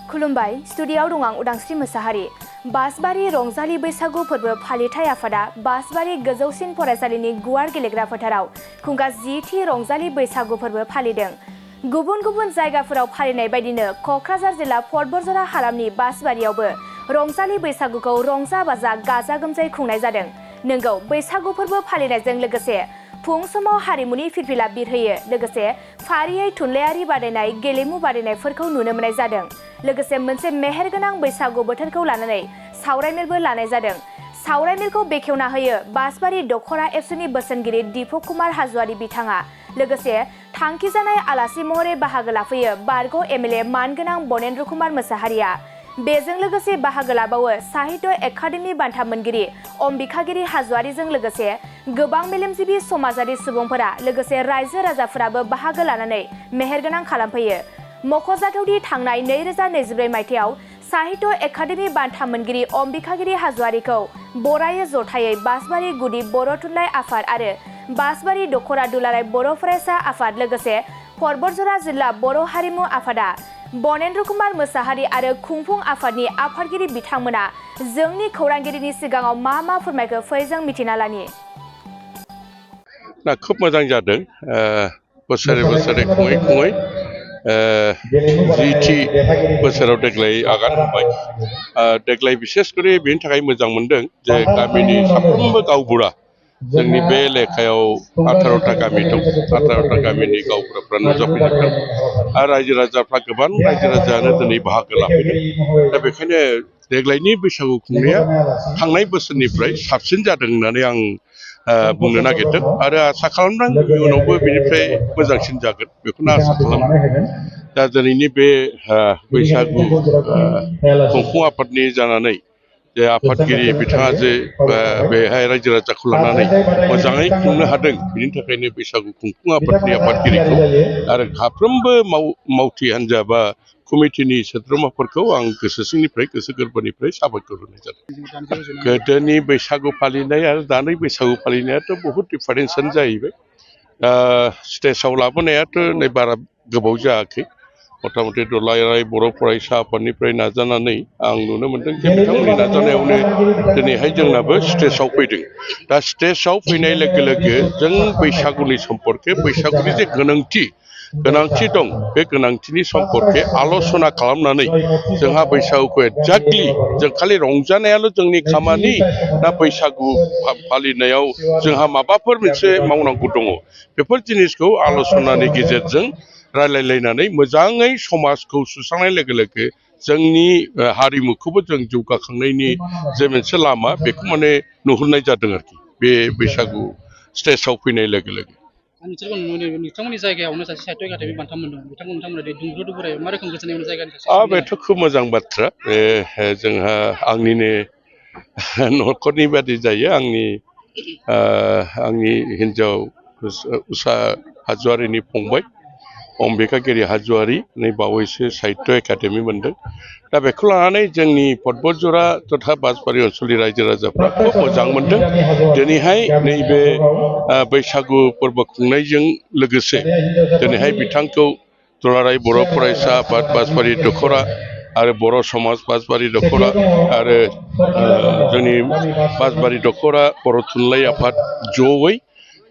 खुलुमबाय स्टुडियाव दं आं उदांस्रि मोसाहारि। बासबारि रंजालि बैसागु फोरबो फालिथाय आफादा बासबारि गोजौसिन फरायसालिनि गुवार गेलेग्रा फोथाराव खुंगा 10थि रंजालि बैसागु फोरबो फालिदों। गुबुन गुबुन जायगाफोराव फालिनाय बायदिनो क'क्राझार जिल्ला बतझर हालामनि बासबारियावबो रंजालि बैसागुखौ रंजा बाजा गाजा गोमजायै खुंनाय जादों। नोंगौ बैसागु फोरबो फालिनायजों लोगोसे फुं समाव हारिमुनि फिरफिला बिरहोयो, लोगोसे फारियै थुनलाइयारि बादायनाय गेलेमु बादायनायफोरखौ नुनो मोननाय जादों। लोगोसे मोनसे मेहेरगोनां बैसागु बोथोरखौ लानानै सावरायमेलबो लानाय जादों। सावरायमेलखौ बेखेवना होयो बासबारि दख'रा एबसुनि बोसोनगिरि दीपक कुमार हाज'वारि बिथाङा। लोगोसे थांखिजानाय आलासि महरै बाहागो लाफैयो बारग' एमएलए मानगोनां बनेन्द्र कुमार मोसाहारिया। बेजों लोगोसे बाहागो लाबावो साहित्य एकाडेमि बान्था मोनगिरि अम्बिकागिरि हाज'वारिजों लोगोसे गोबां मेलेमजिबि समाजारि सुबुंफोरा लोगोसे रायजो राजाफोराबो बाहागो लानानै मेहेरगोनां खालामफैयो। मख'जाथावदि थांनाय 2024 मायथाइयाव साहित्य एकाडेमि बान्था मोनगिरि अम्बिकागिरि हाज'वारिखौ बरायो जथायै बासबारि गुदि बर' थुनलाइ आफाद आरो बासबारि दख'रा दुलाराय बर' फरायसा आफाद लोगोसे बतझर जिल्ला बर' हारिमु आफादा बनेन्द्र कुमार मोसाहारि आरो खुंफुं आफादनि आफादगिरि बिथांमोना जोंनि खौरांगिरिनि सिगाङाव मा फोरमायखो फैजों मिथिना लानि। खुब मोजां जादों। बोसोरे बोसोरे खुङै खुङै 10थि बोसोराव देग्लाय आगान होबाय। देग्लाय बिसेसकरि बेनि थाखाय मोजां मोनदों जे गामिनि साफ्रोमबो गावबुरा जोंनि बे एलेकायाव 18टा गामि दं। 18टा गामिनि गावबुराफ्रा नुजाफैजोबदों आरो रायजो राजाफ्रा गोबां रायजो राजायानो दिनै बाहागो लाफैदों। दा बेखायनो देग्लायनि बैसागु खुंनाया थांनाय बोसोरनिफ्राय साबसिन जादों होननानै आं बुंनो नागिरदों आरो आसा खालामदों इयुनावबो बेनिफ्राय मोजांसिन जागोन बेखौनो आसा खालामो। दा दिनैनि बे बैसागु खुंफुं आफादनि जानानै जे आफादगिरि बिथाङा जे बेहाय रायजो राजाखौ लानानै मोजाङै खुंनो हादों, बिनि थाखायनो बैसागु खुंफुं आफादनि आफादगिरिखौ आरो साफ्रोमबो मावथि हान्जा बा कमिटिनि सोद्रोमाफोरखौ आं गोसो सिंनिफ्राय गोसो गोरबोनिफ्राय साबायखर होनाय जादों। गोदोनि बैसागु फालिनाय आरो दानि बैसागु फालिनायाथ' बहुद दिफारेन्सआनो जाहैबाय। स्टेजाव लाबोनायाथ' नै बारा गोबाव जायाखै। मथा मथि दुलाराय बर' फरायसा आफादनिफ्राय नाजानानै आं नुनो मोनदों जे बिथांमोननि नाजानायावनो दिनैहाय जोंनाबो स्टेजाव फैदों। दा स्टेजाव फैनाय लोगो लोगो जों बैसागुनि सम्पर्के बैसागुनि जे गोनांथि दं, बे गोनांथिनि सम्पर्के आल'सना खालामनानै जोंहा बैसागुखौ एक्जाक्टलि जों खालि रंजानायाल' जोंनि खामानि ना बैसागु फालिनायाव जोंहा माबाफोर मोनसे मावनांगौ दङ, बेफोर जिनिसखौ आल'सनानि गेजेरजों रायलायलायनानै मोजाङै समाजखौ सुस्रांनाय लोगो लोगो जोंनि हारिमुखौबो जों जौगाखांनायनि जे मोनसे लामा बेखौ माने नुहुरनाय जादों आरोखि बे बैसागु स्टेजाव फैनाय लोगो लोगो। नोंथांमोननि जायगायावनो सासे साहित्य एकाडेमि बान्था मोनदों, बिथांमोना दुंब्रु दुंब्रुयै मा रोखोम गोजोननाय मोनो जायगानि? बेथ' खोब मोजां बाथ्रा। बे जोंहा आंनिनो न'खरनि बादि जायो। आंनि हिन्जाव उषा हाज'वारिनि फंबाय अम्बिकागिरि हाज'वारि नै बावैसो साहित्य एकाडेमि मोनदों। दा बेखौ लानानै जोंनि बतझर तथा बासबारि ओनसोलनि रायजो राजाफ्रा खोब मोजां मोनदों। दिनैहाय नैबे बैसागु फोरबो खुंनायजों लोगोसे दिनैहाय बिथांखौ दुलाराय बर' फरायसा आफाद बासबारि दख'रा आरो बर' समाज बासबारि दख'रा आरो जोंनि बासबारि दख'रा बर' थुनलाइ आफाद जयै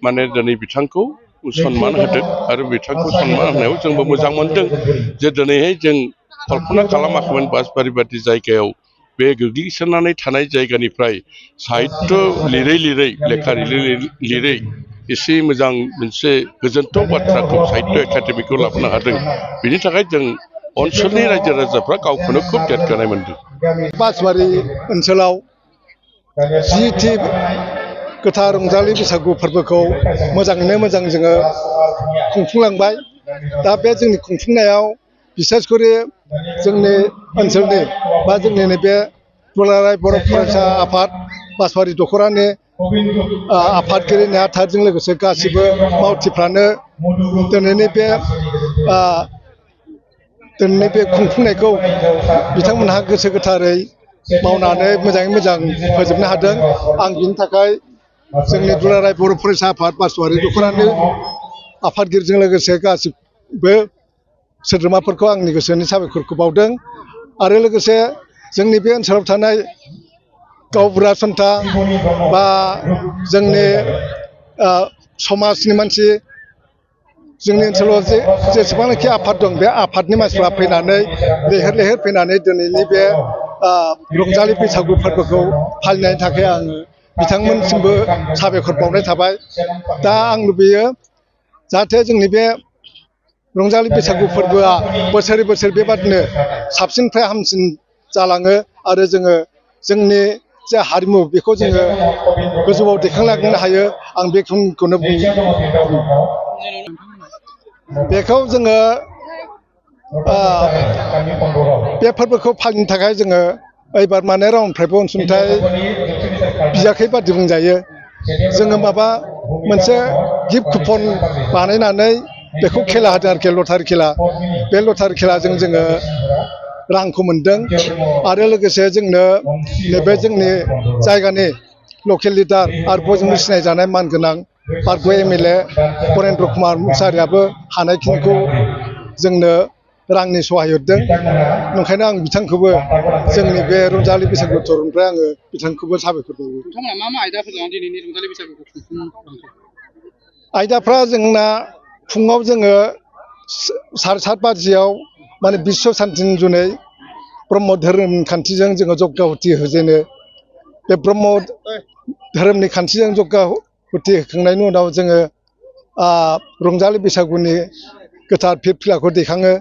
माने दिनै बिथांखौ सनमान होदों आरो बिथांखौ सनमान होनायाव जोंबो मोजां मोनदों जे दिनैहाय जों कल्पना खालामाखैमोन बासबारि बादि जायगायाव बे गोग्लैसोनानै थानाय जायगानिफ्राय साहित्य लिरै लेखा लिरै एसे मोजां मोनसे गोजोनथाव बाथ्राखौ साहित्य एकाडेमिखौ लाबोनो हादों। बिनि थाखाय जों ओनसोलनि रायजो राजाफ्रा गावखौनो खोब देरगानाय मोनदों। बासबारि ओनसोलाव 10थि गोथार रंजालि बैसागु फोरबोखौ मोजाङैनो मोजां जोङो खुंफुंलांबाय। दा बे जोंनि खुंफुंनायाव बिसेसकरि जोंनि ओनसोलनि बा जोंनि नैबे दुलाराय बर' फरायसा आफाद बासबारि दख'रानि आफादगिरि नेहाथारजों लोगोसे गासिबो मावथिफ्रानो दिनैनि बे खुंफुंनायखौ बिथांमोनहा गोसो गोथारै मावनानै मोजाङै मोजां फोजोबनो हादों। आं बिनि थाखाय जोंनि दुलाराय बर' फरायसा आफाद बासबारि दख'रानि आफादगिरिजों लोगोसे गासिबो सोद्रोमाफोरखौ आंनि गोसोनि साबायखरखौ बावदों आरो लोगोसे जोंनि बे ओनसोलाव थानाय गावबुरा सन्था बा जोंनि समाजनि मानसि जोंनि ओनसोलाव जेसेबांनाखि आफाद दं बे आफादनि मानसिफ्रा फैनानै लैहोर लैहोर फैनानै दिनैनि बे रंजालि बैसागु फोरबोखौ फालिनायनि थाखाय आङो बिथांमोनसिमबो साबायखर बावनाय थाबाय। दा आं लुबैयो जाहाथे जोंनि बे रंजालि बैसागु फोरबोआ बोसोरै बोसोर बेबादिनो साबसिननिफ्राय हामसिन जालाङो आरो जोङो जोंनि जे हारिमु बेखौ जोङो गोजौआव दैखांलांनो हायो आं बेखौनो बुङो। बेखौ जोङो बे फोरबोखौ फालिनो थाखाय जोङो एबार माने रावनिफ्रायबो अनसुंथाइ बियाखै बादि बुंजायो। जोङो माबा मोनसे गिफ्ट कुपन बानायनानै बेखौ खेला होदों आरोखि लटारि खेला। बे लटारि खेलाजों जोङो रांखौ मोनदों आरो लोगोसे जोंनो नैबे जोंनि जायगानि लकेल लिडार आरो बयजोंबो सिनायजानाय मानगोनां पार्क MLA बरेन्द्र कुमार मुसाहारियाबो हानायखिनिखौ जोंनो रांनि सहाय हरदों। ओंखायनो आं बिथांखौबो जोंनि बे रंजालि बैसागु थरनिफ्राय आङो बिथांखौबो साबायखर बावो। नोंथांमोना मा मा आयदाफोर लानानै दिनैनि रंजालि बैसागुखौ खुंफुंलांखो? आयदाफ्रा जोंना फुङाव जोङो 7:30 बाजियाव माने बिश्व शान्तिनि जुनै ब्रह्म धोरोम खान्थिजों जोङो जग्य हुथि होजेनो। बे ब्रह्म धोरोमनि खान्थिजों जग्य हुथि होखांनायनि उनाव जोङो रंजालि बैसागुनि गोथार फिरफिलाखौ दैखाङो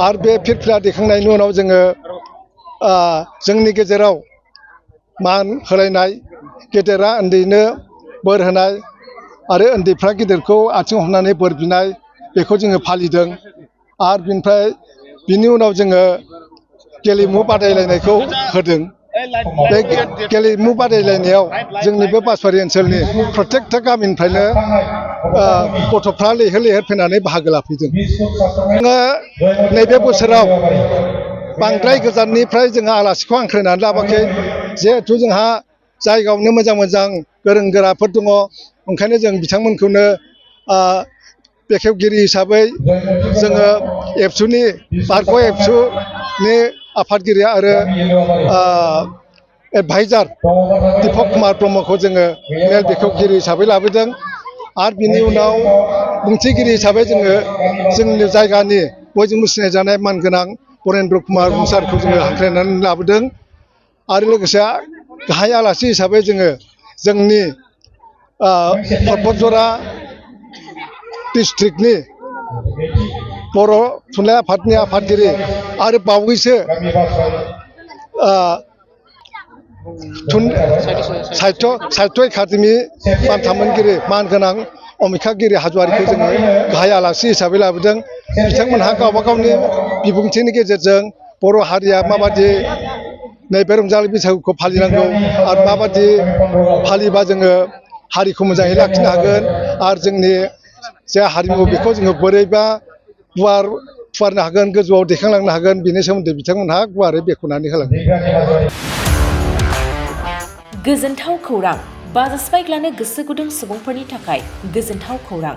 आरो बे फिरफिला दैखांनायनि उनाव जोङो जोंनि गेजेराव मान होलायनाय, गेदेरा उन्दैनो बोर होनाय आरो उन्दैफ्रा गिदिरखौ आथिं हमनानै बोर बिनाय बेखौ जोङो फालिदों। आरो बिनि उनाव जोङो गेलेमु बादायलायनायखौ होदों। बे गेलेमु बादायलायनायाव जोंनि बे बासबारि ओनसोलनि प्रत्येकथा गामिनिफ्रायनो गथ'फ्रा लैहोर लैहोर फैनानै बाहागो लाफैदों। जोङो नैबे बोसोराव बांद्राय गोजाननिफ्राय जोङो आलासिखौ हांख्रायनानै लाबोयाखै। जिहेथु जोंहा जायगायावनो मोजां मोजां गोरों गोराफोर दङ, ओंखायनो जों बिथांमोनखौनो बेखेवगिरि हिसाबै जोङो एबसुनि पार्क एबसुनि आफादगिरि आरो एडभाइजार दीपक कुमार ब्रह्मखौ जोङो मेल बेखेवगिरि हिसाबै लाबोदों। आरो बिनि उनाव बुंथिगिरि हिसाबै जोङो जोंनि जायगानि बयजोंबो सिनायजानाय मानगोनां बरेन्द्र कुमार मुसाहारिखौ जोङो हांख्रायनानै लाबोदों। आरो लोगोसे गाहाय आलासि हिसाबै जोङो जोंनि परबतजरा डिस्ट्रिक्टनि बर' थुनलाइ आफादनि आफादगिरि आरो बावैसो साहित्य एकाडेमि बान्था मोनगिरि मानगोनां अमिखागिरि हाज'वारिखौ जोङो गाहाय आलासि हिसाबै लाबोदों। बिथांमोनहा गावबा गावनि बिबुंथिनि गेजेरजों बर' हारिया माबादि नैबे रंजालि बैसागुखौ फालिनांगौ आरो माबादि फालिबा जोङो हारिखौ मोजाङै लाखिनो हागोन आरो जोंनि जे हारिमु बेखौ जोङो बोरैबा फुवारनो हागोन, गोजौआव दैखांलांनो हागोन, बेनि सोमोन्दै बिथांमोनहा गुवारै बेखेवनानै होलांदों। गोजोनथाव खौरां, बाजास्पाइक गोसो गुदुं सुबुंफोरनि थाखाय गोजोनथाव खौरां।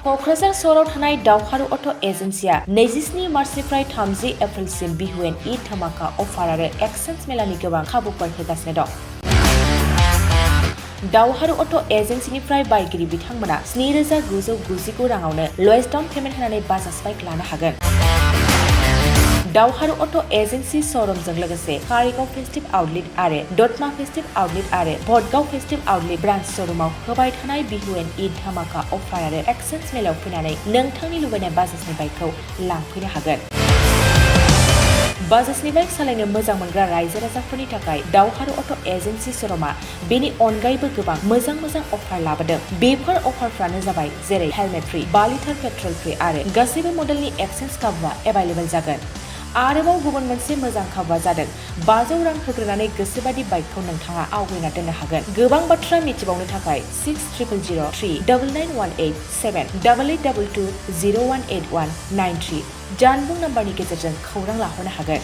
क'क्राझार सहराव थानाय दावहारु अट' एजेन्सिया 27 मार्चनिफ्राय 30 एप्रिलसिम बिहु एन्ड ईद धामाका अफार आरो एक्सचेन्ज मेलानि गोबां खाबुफोर होगासिनो दं। दावहारु अट' एजेन्सिनिफ्राय बायगिरि बिथांमोना 7,999 राङावनो लवेस्ट डाउन पेमेन्ट होनानै बाजास्पाइक लानो हागोन। दावहारु अट' एजेन्सि श'रुमजों लोगोसे कारिगाव फेस्टिभ आउटलेट आरो दतमा फेस्टिभ आउटलेट आरो भटगाव फेस्टिभ आउटलेट ब्रान्च श'रुमाव होबाय थानाय बिहु एन्ड ईद धामाका अफार आरो एक्सचेन्ज मेलायाव फैनानै नोंथांनि लुबैनाय बाजाजनि बाइकखौ लांफैनो हागोन। बाजाजनि बाइक सालायनो मोजां मोनग्रा रायजो राजाफोरनि थाखाय दावहारु अट' एजेन्सि श'रुमा बेनि अनगायैबो गोबां मोजां अफार लाबोदों। बेफोर अफारफ्रानो जाबाय जेरै helmet free, 2 litre petrol free आरो गासैबो मडेलनि एक्सचेन्ज खाबुआ एभाइलेबल जागोन। आरोबाव गुबुन मोनसे मोजां खाबुआ जादों 500 रां होग्रोनानै गोसोबादि बाइकखौ नोंथाङा आवगायना दोननो हागोन। गोबां बाथ्रा मिथिबावनो थाखाय 60000399878822018193 जानबुं नाम्बारनि गेजेरजों खौरां लाहरनो हागोन।